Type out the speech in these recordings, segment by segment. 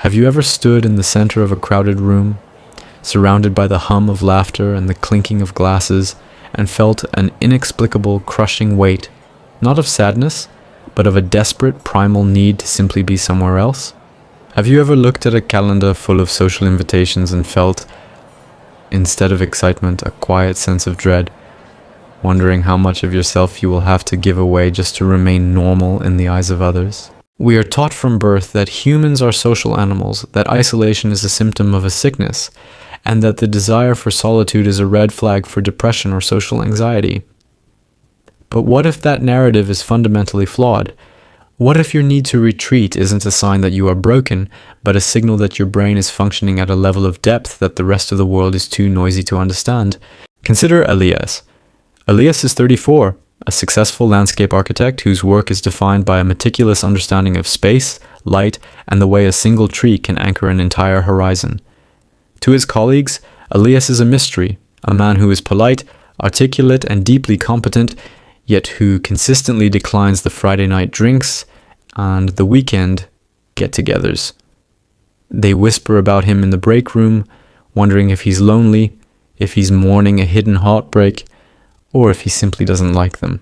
Have you ever stood in the center of a crowded room, surrounded by the hum of laughter and the clinking of glasses, and felt an inexplicable crushing weight, not of sadness, but of a desperate primal need to simply be somewhere else? Have you ever looked at a calendar full of social invitations and felt, instead of excitement, a quiet sense of dread, wondering how much of yourself you will have to give away just to remain normal in the eyes of others? We are taught from birth that humans are social animals, that isolation is a symptom of a sickness, and that the desire for solitude is a red flag for depression or social anxiety. But what if that narrative is fundamentally flawed? What if your need to retreat isn't a sign that you are broken, but a signal that your brain is functioning at a level of depth that the rest of the world is too noisy to understand? Consider Elias. Elias is 34, a successful landscape architect whose work is defined by a meticulous understanding of space, light, and the way a single tree can anchor an entire horizon. To his colleagues, Elias is a mystery, a man who is polite, articulate, and deeply competent, yet who consistently declines the Friday night drinks and the weekend get-togethers. They whisper about him in the break room, wondering if he's lonely, if he's mourning a hidden heartbreak, or if he simply doesn't like them.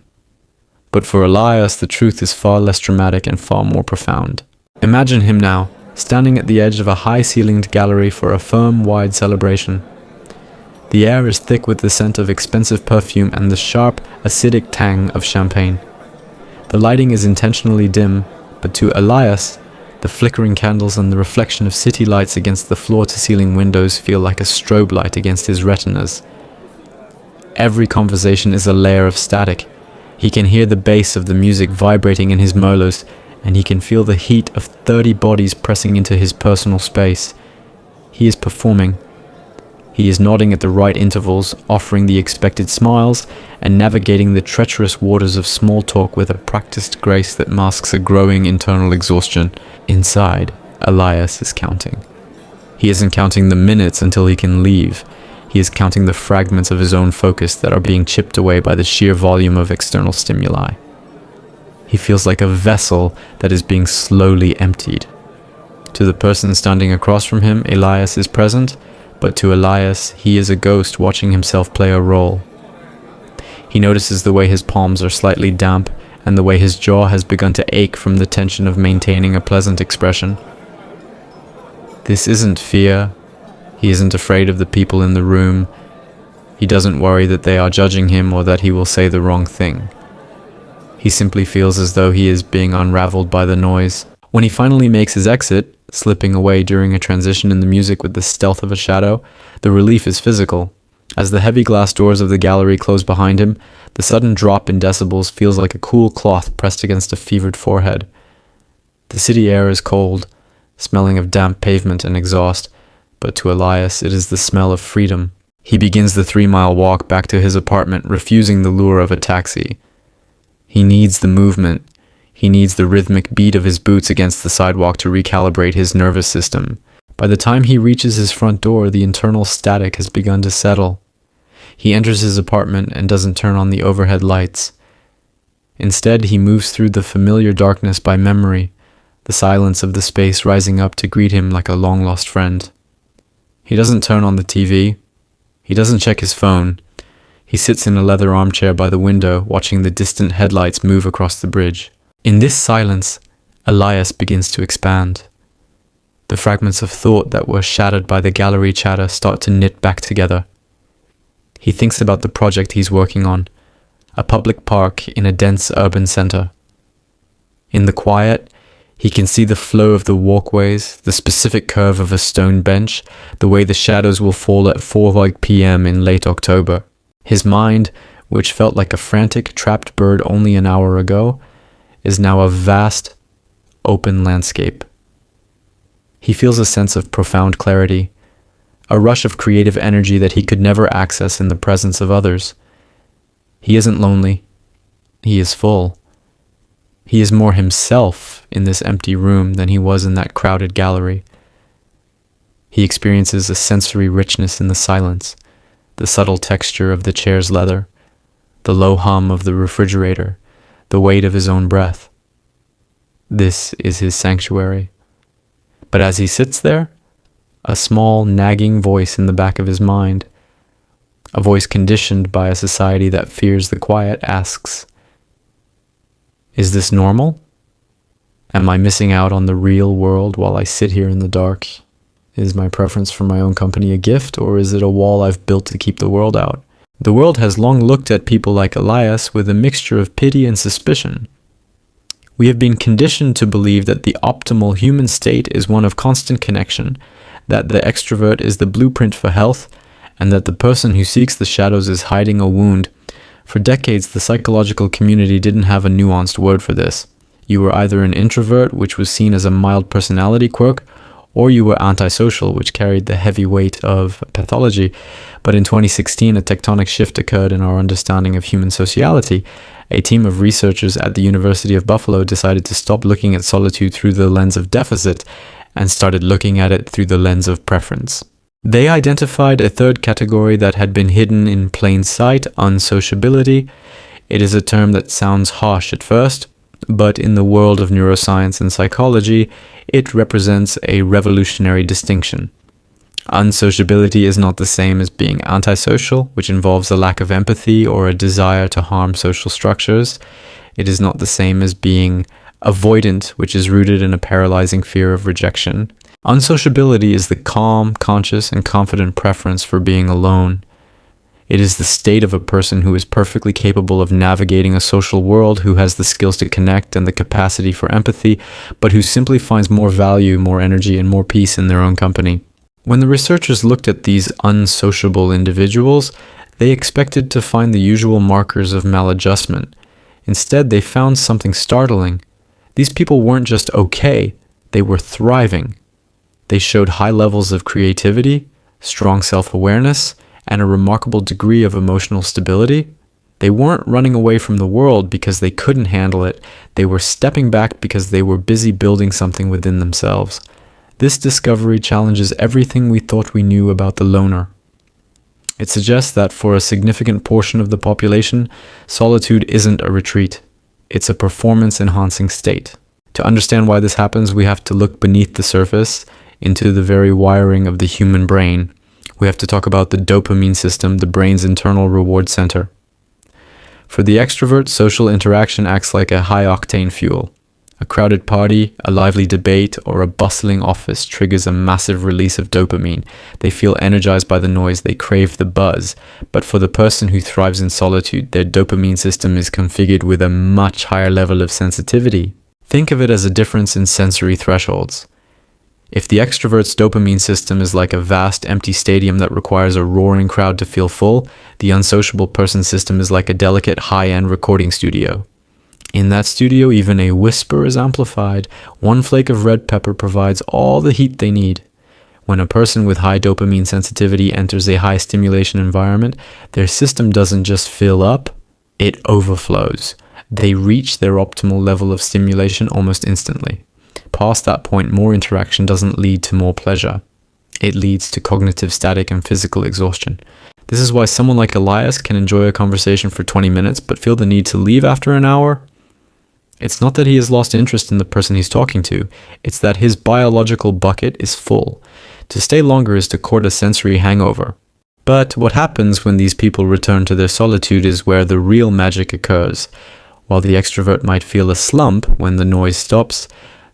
But for Elias, the truth is far less dramatic and far more profound. Imagine him now, standing at the edge of a high-ceilinged gallery for a firm, wide celebration. The air is thick with the scent of expensive perfume and the sharp, acidic tang of champagne. The lighting is intentionally dim, but to Elias, the flickering candles and the reflection of city lights against the floor-to-ceiling windows feel like a strobe light against his retinas. Every conversation is a layer of static. He can hear the bass of the music vibrating in his molars, and he can feel the heat of 30 bodies pressing into his personal space. He is performing. He is nodding at the right intervals, offering the expected smiles, and navigating the treacherous waters of small talk with a practiced grace that masks a growing internal exhaustion. Inside, Elias is counting. He isn't counting the minutes until he can leave. He is counting the fragments of his own focus that are being chipped away by the sheer volume of external stimuli. He feels like a vessel that is being slowly emptied. To the person standing across from him, Elias is present, but to Elias, he is a ghost watching himself play a role. He notices the way his palms are slightly damp and the way his jaw has begun to ache from the tension of maintaining a pleasant expression. This isn't fear. He isn't afraid of the people in the room. He doesn't worry that they are judging him or that he will say the wrong thing. He simply feels as though he is being unraveled by the noise. When he finally makes his exit, slipping away during a transition in the music with the stealth of a shadow, the relief is physical. As the heavy glass doors of the gallery close behind him, the sudden drop in decibels feels like a cool cloth pressed against a fevered forehead. The city air is cold, smelling of damp pavement and exhaust, but to Elias it is the smell of freedom. He begins the 3-mile walk back to his apartment, refusing the lure of a taxi. He needs the movement. He needs the rhythmic beat of his boots against the sidewalk to recalibrate his nervous system. By the time he reaches his front door, the internal static has begun to settle. He enters his apartment and doesn't turn on the overhead lights. Instead, he moves through the familiar darkness by memory, the silence of the space rising up to greet him like a long-lost friend. He doesn't turn on the TV. He doesn't check his phone. He sits in a leather armchair by the window, watching the distant headlights move across the bridge. In this silence, Elias begins to expand. The fragments of thought that were shattered by the gallery chatter start to knit back together. He thinks about the project he's working on, a public park in a dense urban center. In the quiet, he can see the flow of the walkways, the specific curve of a stone bench, the way the shadows will fall at 4 p.m. in late October. His mind, which felt like a frantic, trapped bird only an hour ago, is now a vast, open landscape. He feels a sense of profound clarity, a rush of creative energy that he could never access in the presence of others. He isn't lonely. He is full. He is more himself in this empty room than he was in that crowded gallery. He experiences a sensory richness in the silence, the subtle texture of the chair's leather, the low hum of the refrigerator, the weight of his own breath. This is his sanctuary. But as he sits there, a small nagging voice in the back of his mind, a voice conditioned by a society that fears the quiet, asks, "Is this normal? Am I missing out on the real world while I sit here in the dark? Is my preference for my own company a gift, or is it a wall I've built to keep the world out?" The world has long looked at people like Elias with a mixture of pity and suspicion. We have been conditioned to believe that the optimal human state is one of constant connection, that the extrovert is the blueprint for health, and that the person who seeks the shadows is hiding a wound. For decades, the psychological community didn't have a nuanced word for this. You were either an introvert, which was seen as a mild personality quirk, or you were antisocial, which carried the heavy weight of pathology. But in 2016, a tectonic shift occurred in our understanding of human sociality. A team of researchers at the University of Buffalo decided to stop looking at solitude through the lens of deficit and started looking at it through the lens of preference. They identified a third category that had been hidden in plain sight, unsociability. It is a term that sounds harsh at first, but in the world of neuroscience and psychology, it represents a revolutionary distinction. Unsociability is not the same as being antisocial, which involves a lack of empathy or a desire to harm social structures. It is not the same as being avoidant, which is rooted in a paralyzing fear of rejection. Unsociability is the calm, conscious, and confident preference for being alone. It is the state of a person who is perfectly capable of navigating a social world, who has the skills to connect and the capacity for empathy, but who simply finds more value, more energy, and more peace in their own company. When the researchers looked at these unsociable individuals, they expected to find the usual markers of maladjustment. Instead, they found something startling. These people weren't just okay, they were thriving. They showed high levels of creativity, strong self-awareness, and a remarkable degree of emotional stability. They weren't running away from the world because they couldn't handle it. They were stepping back because they were busy building something within themselves. This discovery challenges everything we thought we knew about the loner. It suggests that for a significant portion of the population, solitude isn't a retreat. It's a performance-enhancing state. To understand why this happens, we have to look beneath the surface, into the very wiring of the human brain. We have to talk about the dopamine system, the brain's internal reward center. For the extrovert, social interaction acts like a high-octane fuel. A crowded party, a lively debate, or a bustling office triggers a massive release of dopamine. They feel energized by the noise, they crave the buzz. But for the person who thrives in solitude, their dopamine system is configured with a much higher level of sensitivity. Think of it as a difference in sensory thresholds. If the extrovert's dopamine system is like a vast empty stadium that requires a roaring crowd to feel full, the unsociable person's system is like a delicate high-end recording studio. In that studio, even a whisper is amplified. One flake of red pepper provides all the heat they need. When a person with high dopamine sensitivity enters a high stimulation environment, their system doesn't just fill up, it overflows. They reach their optimal level of stimulation almost instantly. Past that point, more interaction doesn't lead to more pleasure. It leads to cognitive static and physical exhaustion. This is why someone like Elias can enjoy a conversation for 20 minutes but feel the need to leave after an hour. It's not that he has lost interest in the person he's talking to, it's that his biological bucket is full. To stay longer is to court a sensory hangover. But what happens when these people return to their solitude is where the real magic occurs. While the extrovert might feel a slump when the noise stops,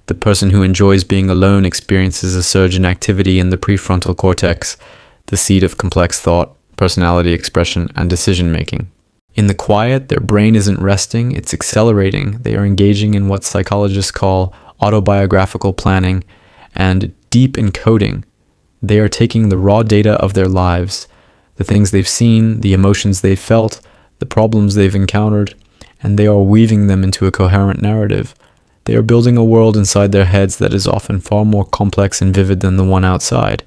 the person who enjoys being alone experiences a surge in activity in the prefrontal cortex, the seat of complex thought, personality expression, and decision-making. In the quiet, their brain isn't resting, it's accelerating. They are engaging in what psychologists call autobiographical planning and deep encoding. They are taking the raw data of their lives, the things they've seen, the emotions they've felt, the problems they've encountered, and they are weaving them into a coherent narrative. They are building a world inside their heads that is often far more complex and vivid than the one outside.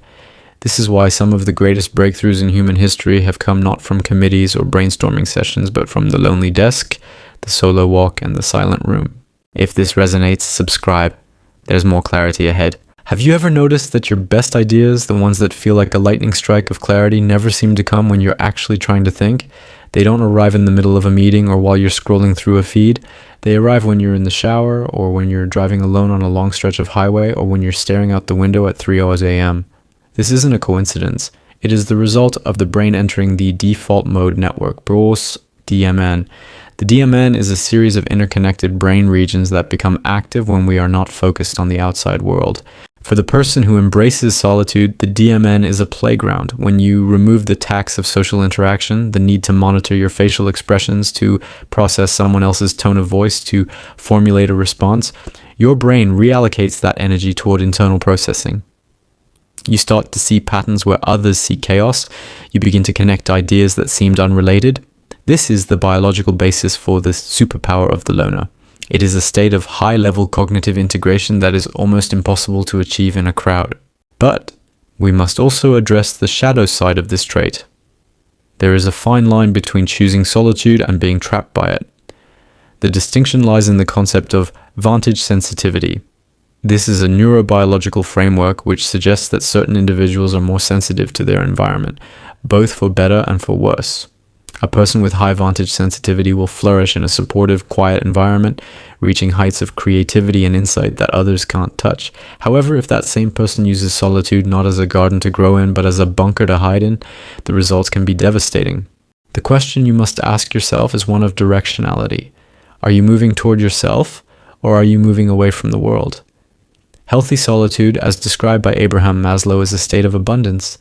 This is why some of the greatest breakthroughs in human history have come not from committees or brainstorming sessions, but from the lonely desk, the solo walk, and the silent room. If this resonates, subscribe. There's more clarity ahead. Have you ever noticed that your best ideas, the ones that feel like a lightning strike of clarity, never seem to come when you're actually trying to think? They don't arrive in the middle of a meeting or while you're scrolling through a feed. They arrive when you're in the shower, or when you're driving alone on a long stretch of highway, or when you're staring out the window at 3 a.m. This isn't a coincidence. It is the result of the brain entering the default mode network, BROS DMN. The DMN is a series of interconnected brain regions that become active when we are not focused on the outside world. For the person who embraces solitude, the DMN is a playground. When you remove the tax of social interaction, the need to monitor your facial expressions, to process someone else's tone of voice, to formulate a response, your brain reallocates that energy toward internal processing. You start to see patterns where others see chaos. You begin to connect ideas that seemed unrelated. This is the biological basis for the superpower of the loner. It is a state of high-level cognitive integration that is almost impossible to achieve in a crowd. But we must also address the shadow side of this trait. There is a fine line between choosing solitude and being trapped by it. The distinction lies in the concept of vantage sensitivity. This is a neurobiological framework which suggests that certain individuals are more sensitive to their environment, both for better and for worse. A person with high vantage sensitivity will flourish in a supportive, quiet environment, reaching heights of creativity and insight that others can't touch. However, if that same person uses solitude not as a garden to grow in, but as a bunker to hide in, the results can be devastating. The question you must ask yourself is one of directionality. Are you moving toward yourself, or are you moving away from the world? Healthy solitude, as described by Abraham Maslow, is a state of abundance.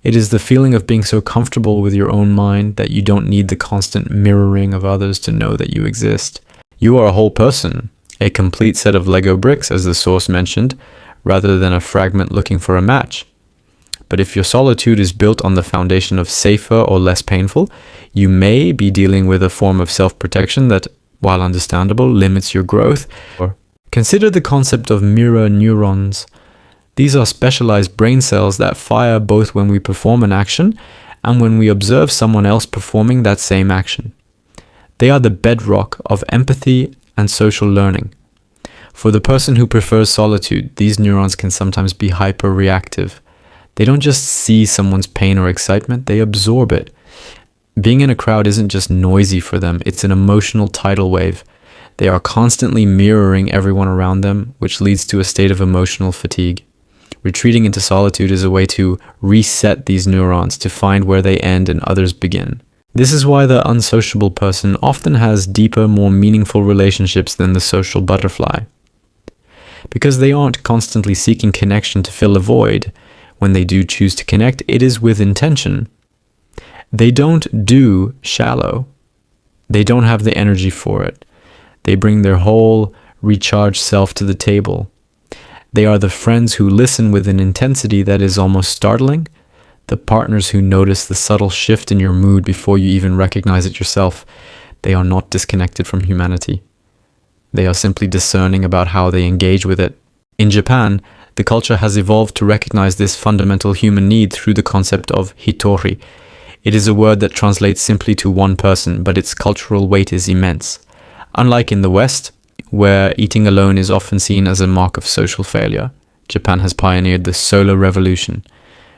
It is the feeling of being so comfortable with your own mind that you don't need the constant mirroring of others to know that you exist. You are a whole person, a complete set of Lego bricks, as the source mentioned, rather than a fragment looking for a match. But if your solitude is built on the foundation of safer or less painful, you may be dealing with a form of self-protection that, while understandable, limits your growth. Consider the concept of mirror neurons. These are specialized brain cells that fire both when we perform an action and when we observe someone else performing that same action. They are the bedrock of empathy and social learning. For the person who prefers solitude, these neurons can sometimes be hyper-reactive. They don't just see someone's pain or excitement, they absorb it. Being in a crowd isn't just noisy for them, it's an emotional tidal wave. They are constantly mirroring everyone around them, which leads to a state of emotional fatigue. Retreating into solitude is a way to reset these neurons, to find where they end and others begin. This is why the unsociable person often has deeper, more meaningful relationships than the social butterfly. Because they aren't constantly seeking connection to fill a void. When they do choose to connect, it is with intention. They don't do shallow. They don't have the energy for it. They bring their whole recharged self to the table. They are the friends who listen with an intensity that is almost startling, the partners who notice the subtle shift in your mood before you even recognize it yourself. They are not disconnected from humanity. They are simply discerning about how they engage with it. In Japan, the culture has evolved to recognize this fundamental human need through the concept of hitori. It is a word that translates simply to one person, but its cultural weight is immense. Unlike in the West, where eating alone is often seen as a mark of social failure, Japan has pioneered the solo revolution.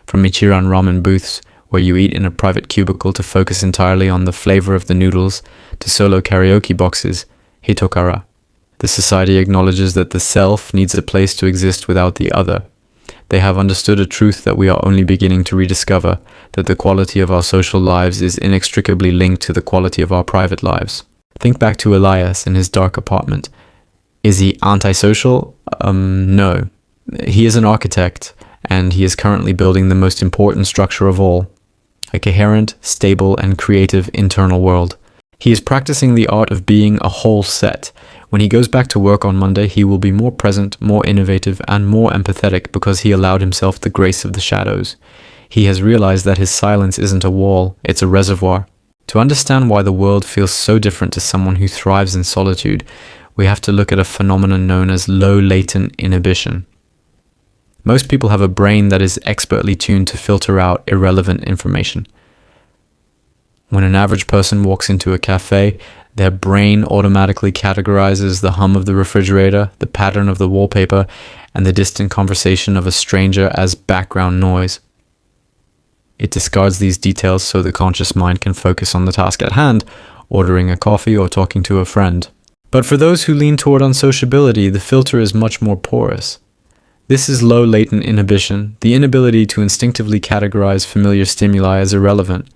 From Ichiran ramen booths, where you eat in a private cubicle to focus entirely on the flavor of the noodles, to solo karaoke boxes, hitokara. The society acknowledges that the self needs a place to exist without the other. They have understood a truth that we are only beginning to rediscover, that the quality of our social lives is inextricably linked to the quality of our private lives. Think back to Elias in his dark apartment. Is he antisocial? No. He is an architect, and he is currently building the most important structure of all, a coherent, stable, and creative internal world. He is practicing the art of being a whole set. When he goes back to work on Monday, he will be more present, more innovative, and more empathetic because he allowed himself the grace of the shadows. He has realized that his silence isn't a wall, it's a reservoir. To understand why the world feels so different to someone who thrives in solitude, we have to look at a phenomenon known as low latent inhibition. Most people have a brain that is expertly tuned to filter out irrelevant information. When an average person walks into a cafe, their brain automatically categorizes the hum of the refrigerator, the pattern of the wallpaper, and the distant conversation of a stranger as background noise. It discards these details so the conscious mind can focus on the task at hand, ordering a coffee or talking to a friend. But for those who lean toward unsociability, the filter is much more porous. This is low latent inhibition, the inability to instinctively categorize familiar stimuli as irrelevant.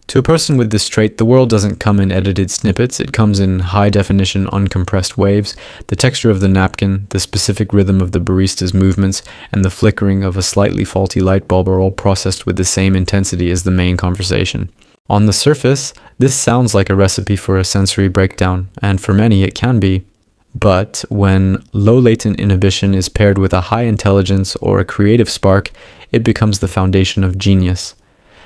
To a person with this trait, the world doesn't come in edited snippets, it comes in high-definition, uncompressed waves. The texture of the napkin, the specific rhythm of the barista's movements, and the flickering of a slightly faulty light bulb are all processed with the same intensity as the main conversation. On the surface, this sounds like a recipe for a sensory breakdown, and for many it can be. But when low-latent inhibition is paired with a high intelligence or a creative spark, it becomes the foundation of genius.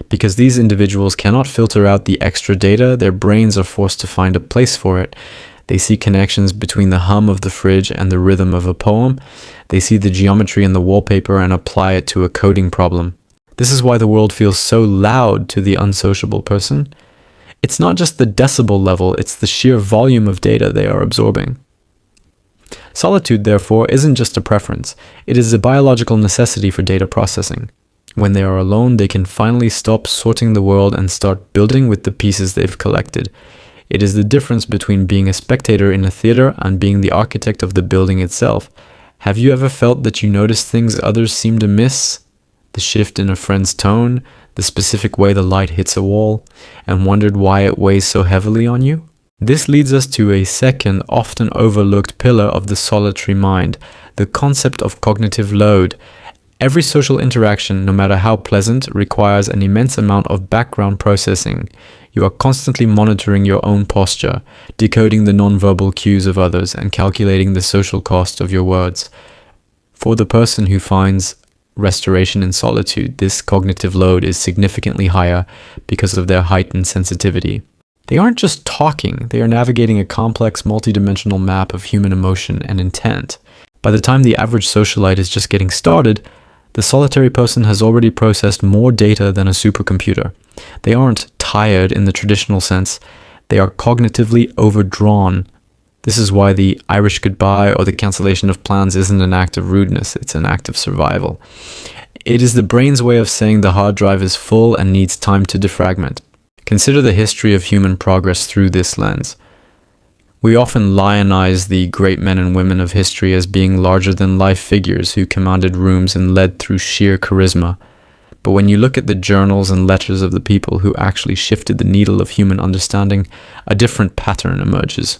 Because these individuals cannot filter out the extra data, their brains are forced to find a place for it. They see connections between the hum of the fridge and the rhythm of a poem. They see the geometry in the wallpaper and apply it to a coding problem. This is why the world feels so loud to the unsociable person. It's not just the decibel level, it's the sheer volume of data they are absorbing. Solitude, therefore, isn't just a preference. It is a biological necessity for data processing. When they are alone, they can finally stop sorting the world and start building with the pieces they've collected. It is the difference between being a spectator in a theater and being the architect of the building itself. Have you ever felt that you notice things others seem to miss? The shift in a friend's tone, the specific way the light hits a wall, and wondered why it weighs so heavily on you? This leads us to a second, often overlooked pillar of the solitary mind, the concept of cognitive load. Every social interaction, no matter how pleasant, requires an immense amount of background processing. You are constantly monitoring your own posture, decoding the nonverbal cues of others, and calculating the social cost of your words. For the person who finds restoration in solitude, this cognitive load is significantly higher because of their heightened sensitivity. They aren't just talking, they are navigating a complex, multidimensional map of human emotion and intent. By the time the average socialite is just getting started, the solitary person has already processed more data than a supercomputer. They aren't tired in the traditional sense, they are cognitively overdrawn. This is why the Irish goodbye or the cancellation of plans isn't an act of rudeness, it's an act of survival. It is the brain's way of saying the hard drive is full and needs time to defragment. Consider the history of human progress through this lens. We often lionize the great men and women of history as being larger-than-life figures who commanded rooms and led through sheer charisma. But when you look at the journals and letters of the people who actually shifted the needle of human understanding, a different pattern emerges.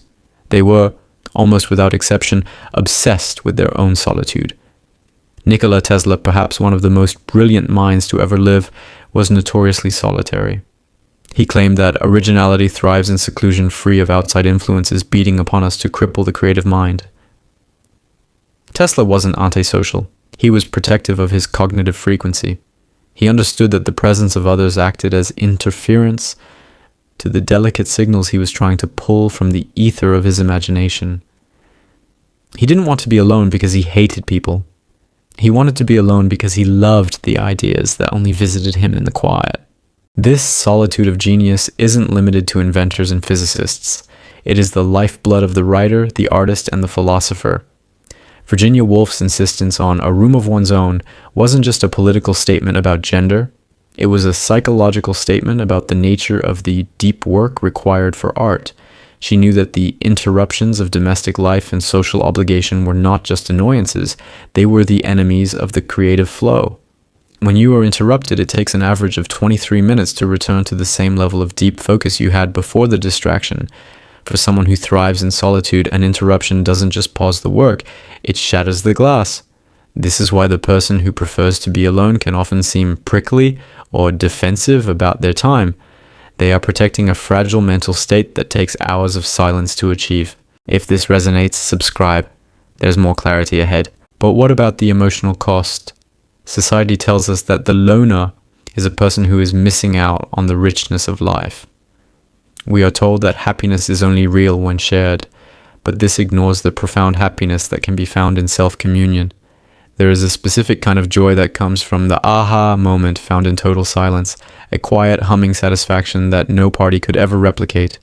They were, almost without exception, obsessed with their own solitude. Nikola Tesla, perhaps one of the most brilliant minds to ever live, was notoriously solitary. He claimed that originality thrives in seclusion free of outside influences beating upon us to cripple the creative mind. Tesla wasn't antisocial. He was protective of his cognitive frequency. He understood that the presence of others acted as interference to the delicate signals he was trying to pull from the ether of his imagination. He didn't want to be alone because he hated people. He wanted to be alone because he loved the ideas that only visited him in the quiet. This solitude of genius isn't limited to inventors and physicists. It is the lifeblood of the writer, the artist, and the philosopher. Virginia Woolf's insistence on a room of one's own wasn't just a political statement about gender. It was a psychological statement about the nature of the deep work required for art. She knew that the interruptions of domestic life and social obligation were not just annoyances, they were the enemies of the creative flow. When you are interrupted, it takes an average of 23 minutes to return to the same level of deep focus you had before the distraction. For someone who thrives in solitude, an interruption doesn't just pause the work, it shatters the glass. This is why the person who prefers to be alone can often seem prickly or defensive about their time. They are protecting a fragile mental state that takes hours of silence to achieve. If this resonates, subscribe. There's more clarity ahead. But what about the emotional cost? Society tells us that the loner is a person who is missing out on the richness of life. We are told that happiness is only real when shared, but this ignores the profound happiness that can be found in self-communion. There is a specific kind of joy that comes from the aha moment found in total silence, a quiet humming satisfaction that no party could ever replicate.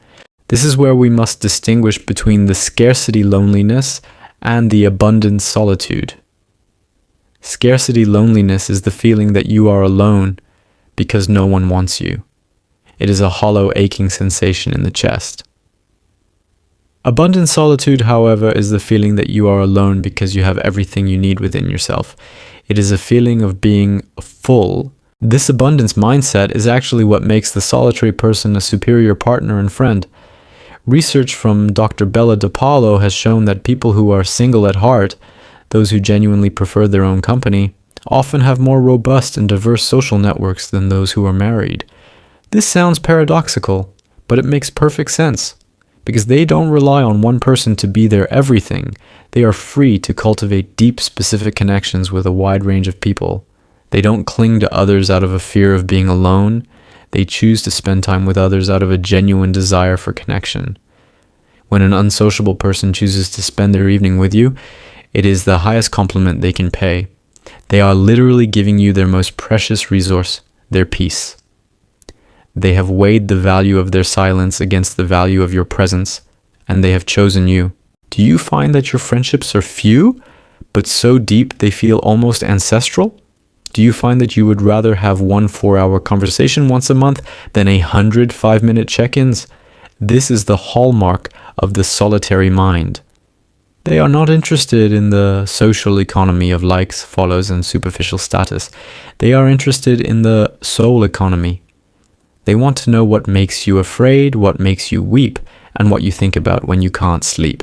This is where we must distinguish between the scarcity loneliness and the abundant solitude. Scarcity loneliness is the feeling that you are alone, because no one wants you. It is a hollow, aching sensation in the chest. Abundant solitude, however, is the feeling that you are alone because you have everything you need within yourself. It is a feeling of being full. This abundance mindset is actually what makes the solitary person a superior partner and friend. Research from Dr. Bella DePaulo has shown that people who are single at heart, those who genuinely prefer their own company, often have more robust and diverse social networks than those who are married. This sounds paradoxical, but it makes perfect sense, because they don't rely on one person to be their everything. They are free to cultivate deep, specific connections with a wide range of people. They don't cling to others out of a fear of being alone. They choose to spend time with others out of a genuine desire for connection. When an unsociable person chooses to spend their evening with you, it is the highest compliment they can pay. They are literally giving you their most precious resource, their peace. They have weighed the value of their silence against the value of your presence, and they have chosen you. Do you find that your friendships are few, but so deep they feel almost ancestral? Do you find that you would rather have one 4-hour conversation once a month than 100 5-minute check-ins? This is the hallmark of the solitary mind. They are not interested in the social economy of likes, follows, and superficial status. They are interested in the soul economy. They want to know what makes you afraid, what makes you weep, and what you think about when you can't sleep.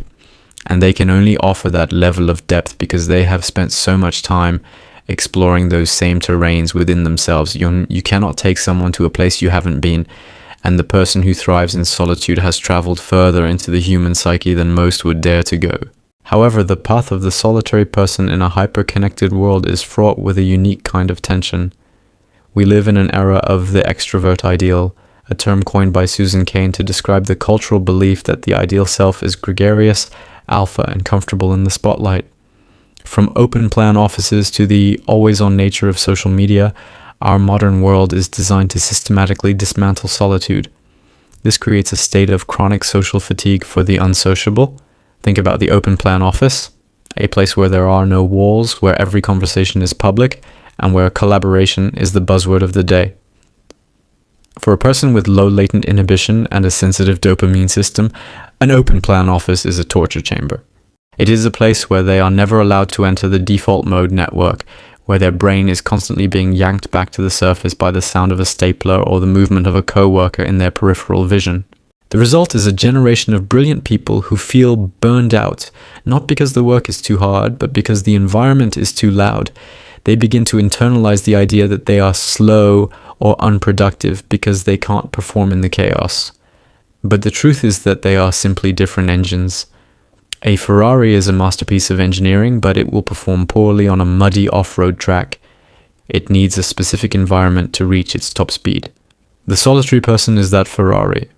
And they can only offer that level of depth because they have spent so much time exploring those same terrains within themselves. You cannot take someone to a place you haven't been, and the person who thrives in solitude has traveled further into the human psyche than most would dare to go. However, the path of the solitary person in a hyper-connected world is fraught with a unique kind of tension. We live in an era of the extrovert ideal, a term coined by Susan Cain to describe the cultural belief that the ideal self is gregarious, alpha, and comfortable in the spotlight. From open-plan offices to the always-on nature of social media, our modern world is designed to systematically dismantle solitude. This creates a state of chronic social fatigue for the unsociable. Think about the open-plan office, a place where there are no walls, where every conversation is public, and where collaboration is the buzzword of the day. For a person with low latent inhibition and a sensitive dopamine system, an open-plan office is a torture chamber. It is a place where they are never allowed to enter the default mode network, where their brain is constantly being yanked back to the surface by the sound of a stapler or the movement of a coworker in their peripheral vision. The result is a generation of brilliant people who feel burned out, not because the work is too hard, but because the environment is too loud. They begin to internalize the idea that they are slow or unproductive because they can't perform in the chaos. But the truth is that they are simply different engines. A Ferrari is a masterpiece of engineering, but it will perform poorly on a muddy off-road track. It needs a specific environment to reach its top speed. The solitary person is that Ferrari.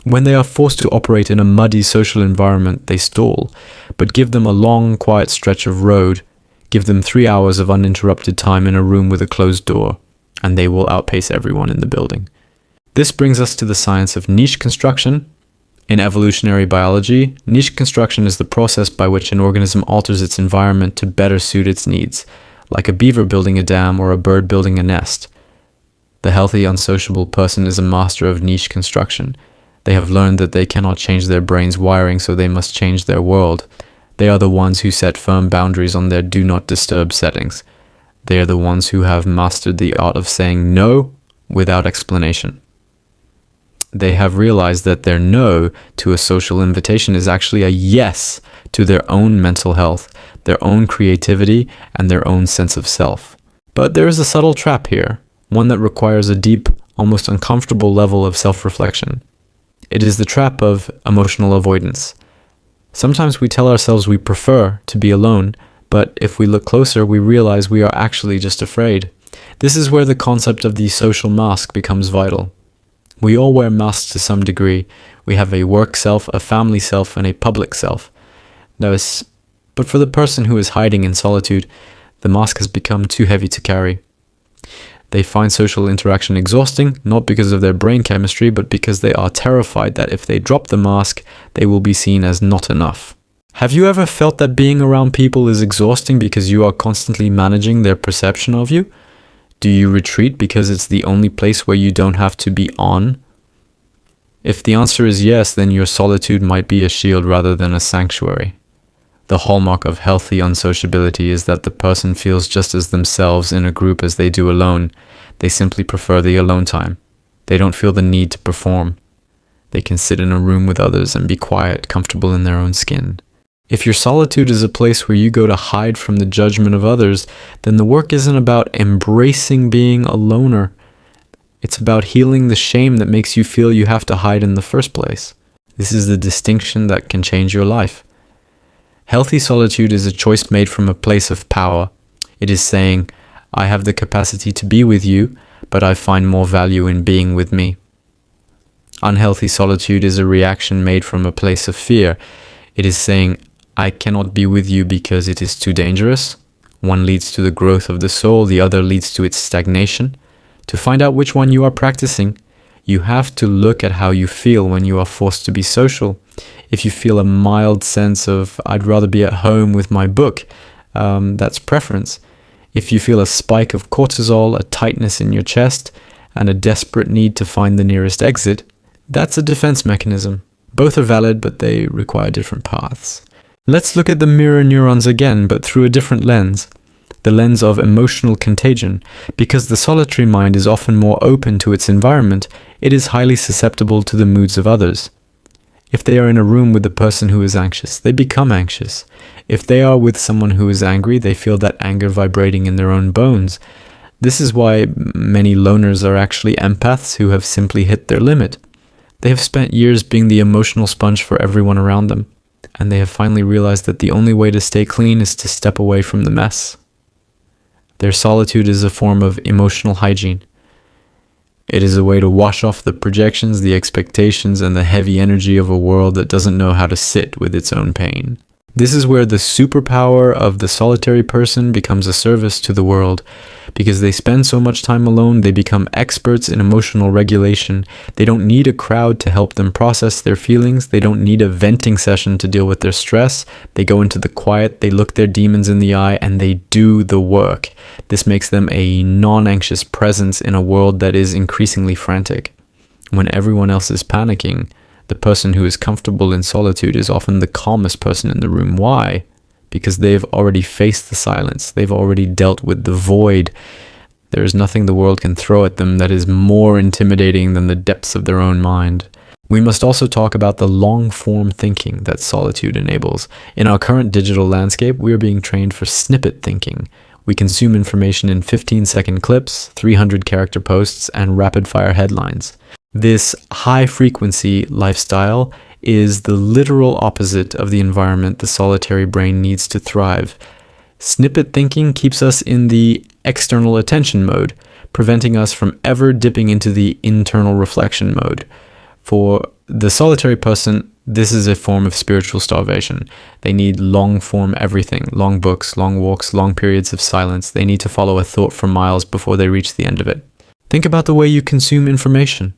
When they are forced to operate in a muddy social environment, they stall, but give them a long, quiet stretch of road. Give them 3 hours of uninterrupted time in a room with a closed door, and they will outpace everyone in the building. This brings us to the science of niche construction. In evolutionary biology, niche construction is the process by which an organism alters its environment to better suit its needs, like a beaver building a dam or a bird building a nest. The healthy, unsociable person is a master of niche construction. They have learned that they cannot change their brain's wiring, so they must change their world. They are the ones who set firm boundaries on their do not disturb settings. They are the ones who have mastered the art of saying no without explanation. They have realized that their no to a social invitation is actually a yes to their own mental health, their own creativity, and their own sense of self. But there is a subtle trap here, one that requires a deep, almost uncomfortable level of self-reflection. It is the trap of emotional avoidance. Sometimes we tell ourselves we prefer to be alone, but if we look closer, we realize we are actually just afraid. This is where the concept of the social mask becomes vital. We all wear masks to some degree. We have a work self, a family self, and a public self. But for the person who is hiding in solitude, the mask has become too heavy to carry. They find social interaction exhausting, not because of their brain chemistry, but because they are terrified that if they drop the mask, they will be seen as not enough. Have you ever felt that being around people is exhausting because you are constantly managing their perception of you? Do you retreat because it's the only place where you don't have to be on? If the answer is yes, then your solitude might be a shield rather than a sanctuary. The hallmark of healthy unsociability is that the person feels just as themselves in a group as they do alone. They simply prefer the alone time. They don't feel the need to perform. They can sit in a room with others and be quiet, comfortable in their own skin. If your solitude is a place where you go to hide from the judgment of others, then the work isn't about embracing being a loner. It's about healing the shame that makes you feel you have to hide in the first place. This is the distinction that can change your life. Healthy solitude is a choice made from a place of power. It is saying, I have the capacity to be with you, but I find more value in being with me. Unhealthy solitude is a reaction made from a place of fear. It is saying, I cannot be with you because it is too dangerous. One leads to the growth of the soul, the other leads to its stagnation. To find out which one you are practicing, you have to look at how you feel when you are forced to be social. If you feel a mild sense of, I'd rather be at home with my book, that's preference. If you feel a spike of cortisol, a tightness in your chest, and a desperate need to find the nearest exit, that's a defense mechanism. Both are valid, but they require different paths. Let's look at the mirror neurons again, but through a different lens. The lens of emotional contagion. Because the solitary mind is often more open to its environment, it is highly susceptible to the moods of others. If they are in a room with a person who is anxious, they become anxious. If they are with someone who is angry, they feel that anger vibrating in their own bones. This is why many loners are actually empaths who have simply hit their limit. They have spent years being the emotional sponge for everyone around them, and they have finally realized that the only way to stay clean is to step away from the mess. Their solitude is a form of emotional hygiene. It is a way to wash off the projections, the expectations, and the heavy energy of a world that doesn't know how to sit with its own pain. This is where the superpower of the solitary person becomes a service to the world. Because they spend so much time alone, they become experts in emotional regulation. They don't need a crowd to help them process their feelings. They don't need a venting session to deal with their stress. They go into the quiet, they look their demons in the eye, and they do the work. This makes them a non-anxious presence in a world that is increasingly frantic. When everyone else is panicking, the person who is comfortable in solitude is often the calmest person in the room. Why? Because they've already faced the silence. They've already dealt with the void. There is nothing the world can throw at them that is more intimidating than the depths of their own mind. We must also talk about the long-form thinking that solitude enables. In our current digital landscape, we are being trained for snippet thinking. We consume information in 15-second clips, 300-character posts, and rapid-fire headlines. This high-frequency lifestyle is the literal opposite of the environment the solitary brain needs to thrive. Snippet thinking keeps us in the external attention mode, preventing us from ever dipping into the internal reflection mode. For the solitary person, this is a form of spiritual starvation. They need long-form everything, long books, long walks, long periods of silence. They need to follow a thought for miles before they reach the end of it. Think about the way you consume information.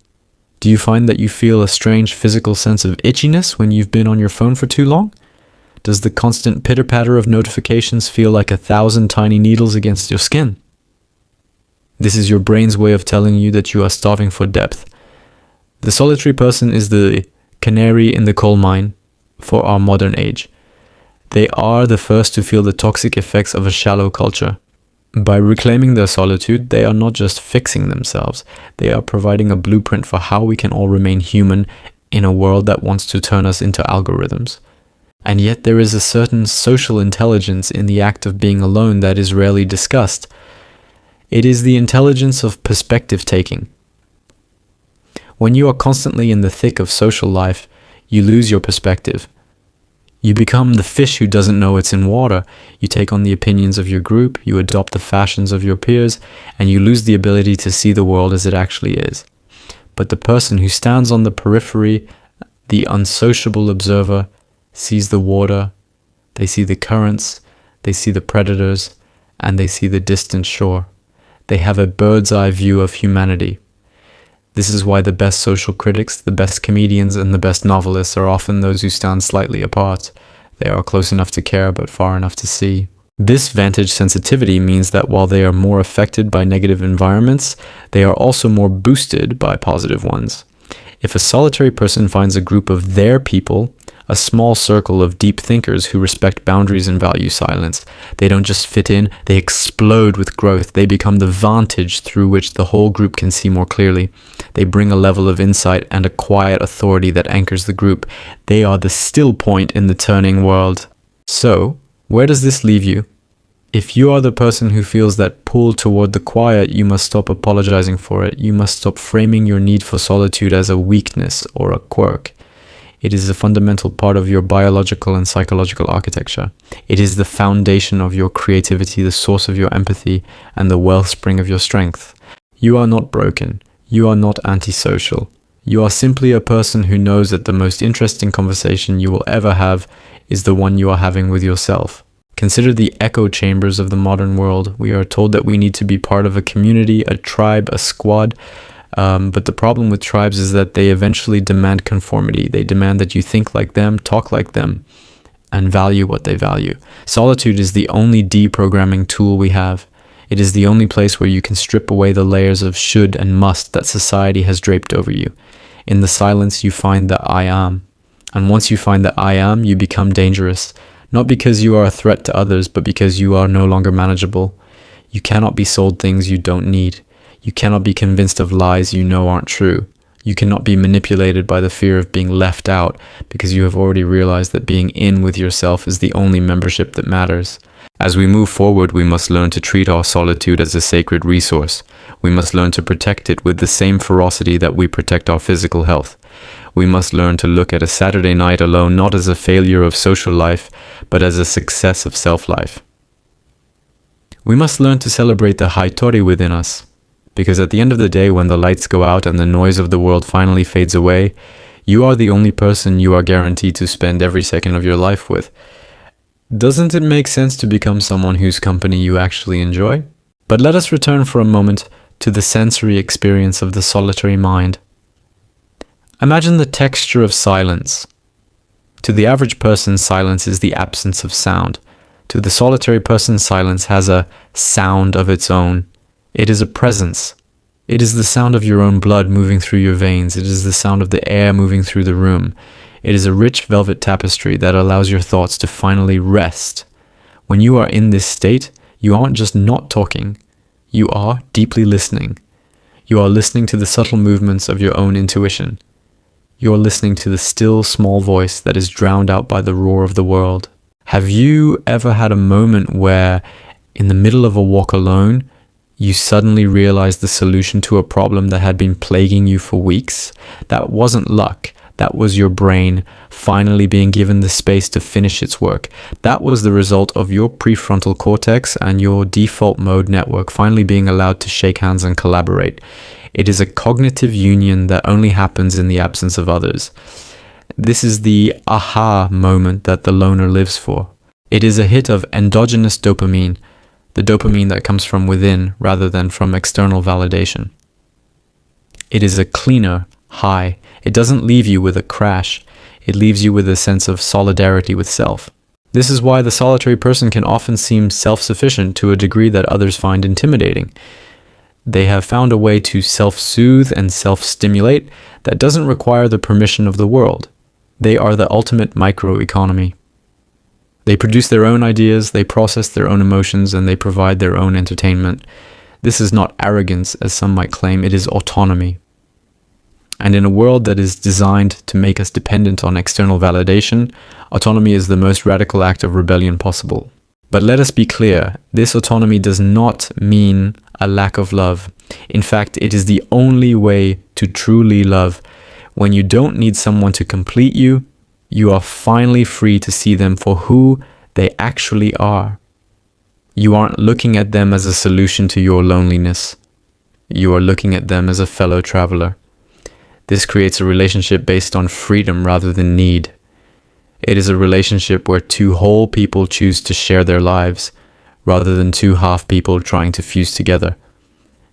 Do you find that you feel a strange physical sense of itchiness when you've been on your phone for too long? Does the constant pitter-patter of notifications feel like 1,000 tiny needles against your skin? This is your brain's way of telling you that you are starving for depth. The solitary person is the canary in the coal mine for our modern age. They are the first to feel the toxic effects of a shallow culture. By reclaiming their solitude, they are not just fixing themselves, they are providing a blueprint for how we can all remain human in a world that wants to turn us into algorithms. And yet there is a certain social intelligence in the act of being alone that is rarely discussed. It is the intelligence of perspective taking. When you are constantly in the thick of social life, you lose your perspective. You become the fish who doesn't know it's in water. You take on the opinions of your group, you adopt the fashions of your peers, and you lose the ability to see the world as it actually is. But the person who stands on the periphery, the unsociable observer, sees the water, they see the currents, they see the predators, and they see the distant shore. They have a bird's eye view of humanity. This is why the best social critics, the best comedians, and the best novelists are often those who stand slightly apart. They are close enough to care, but far enough to see. This vantage sensitivity means that while they are more affected by negative environments, they are also more boosted by positive ones. If a solitary person finds a group of their people, a small circle of deep thinkers who respect boundaries and value silence, they don't just fit in, they explode with growth. They become the vantage through which the whole group can see more clearly. They bring a level of insight and a quiet authority that anchors the group. They are the still point in the turning world. So, where does this leave you? If you are the person who feels that pull toward the quiet, you must stop apologizing for it. You must stop framing your need for solitude as a weakness or a quirk. It is a fundamental part of your biological and psychological architecture. It is the foundation of your creativity, the source of your empathy, and the wellspring of your strength. You are not broken. You are not antisocial. You are simply a person who knows that the most interesting conversation you will ever have is the one you are having with yourself. Consider the echo chambers of the modern world. We are told that we need to be part of a community, a tribe, a squad. But the problem with tribes is that they eventually demand conformity. They demand that you think like them, talk like them, and value what they value. Solitude is the only deprogramming tool we have. It is the only place where you can strip away the layers of should and must that society has draped over you. In the silence, you find the I am. And once you find the I am, you become dangerous. Not because you are a threat to others, but because you are no longer manageable. You cannot be sold things you don't need. You cannot be convinced of lies you know aren't true. You cannot be manipulated by the fear of being left out because you have already realized that being in with yourself is the only membership that matters. As we move forward, we must learn to treat our solitude as a sacred resource. We must learn to protect it with the same ferocity that we protect our physical health. We must learn to look at a Saturday night alone not as a failure of social life, but as a success of self-life. We must learn to celebrate the haitori within us, because at the end of the day, when the lights go out and the noise of the world finally fades away, you are the only person you are guaranteed to spend every second of your life with. Doesn't it make sense to become someone whose company you actually enjoy? But let us return for a moment to the sensory experience of the solitary mind. Imagine the texture of silence. To the average person, silence is the absence of sound. To the solitary person, silence has a sound of its own. It is a presence. It is the sound of your own blood moving through your veins. It is the sound of the air moving through the room. It is a rich velvet tapestry that allows your thoughts to finally rest. When you are in this state, you aren't just not talking. You are deeply listening. You are listening to the subtle movements of your own intuition. You are listening to the still, small voice that is drowned out by the roar of the world. Have you ever had a moment where, in the middle of a walk alone, you suddenly realized the solution to a problem that had been plaguing you for weeks? That wasn't luck. That was your brain finally being given the space to finish its work. That was the result of your prefrontal cortex and your default mode network finally being allowed to shake hands and collaborate. It is a cognitive union that only happens in the absence of others. This is the aha moment that the loner lives for. It is a hit of endogenous dopamine, the dopamine that comes from within rather than from external validation. It is a cleaner high. It doesn't leave you with a crash. It leaves you with a sense of solidarity with self. This is why the solitary person can often seem self-sufficient to a degree that others find intimidating. They have found a way to self-soothe and self-stimulate that doesn't require the permission of the world. They are the ultimate microeconomy. They produce their own ideas, they process their own emotions, and they provide their own entertainment. This is not arrogance, as some might claim, it is autonomy. And in a world that is designed to make us dependent on external validation, autonomy is the most radical act of rebellion possible. But let us be clear, this autonomy does not mean a lack of love. In fact, it is the only way to truly love. When you don't need someone to complete you, you are finally free to see them for who they actually are. You aren't looking at them as a solution to your loneliness. You are looking at them as a fellow traveler. This creates a relationship based on freedom rather than need. It is a relationship where two whole people choose to share their lives, rather than two half people trying to fuse together.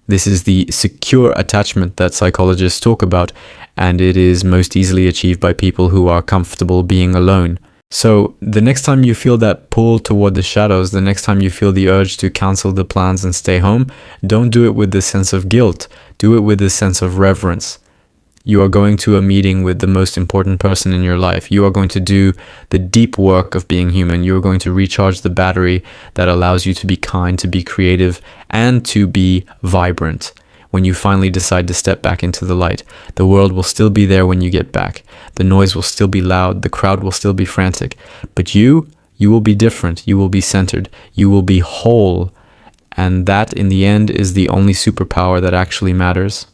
This is the secure attachment that psychologists talk about, and it is most easily achieved by people who are comfortable being alone. So the next time you feel that pull toward the shadows, the next time you feel the urge to cancel the plans and stay home, don't do it with this sense of guilt. Do it with this sense of reverence. You are going to a meeting with the most important person in your life. You are going to do the deep work of being human. You are going to recharge the battery that allows you to be kind, to be creative, and to be vibrant. When you finally decide to step back into the light, the world will still be there when you get back. The noise will still be loud. The crowd will still be frantic. But you will be different. You will be centered. You will be whole. And that, in the end, is the only superpower that actually matters.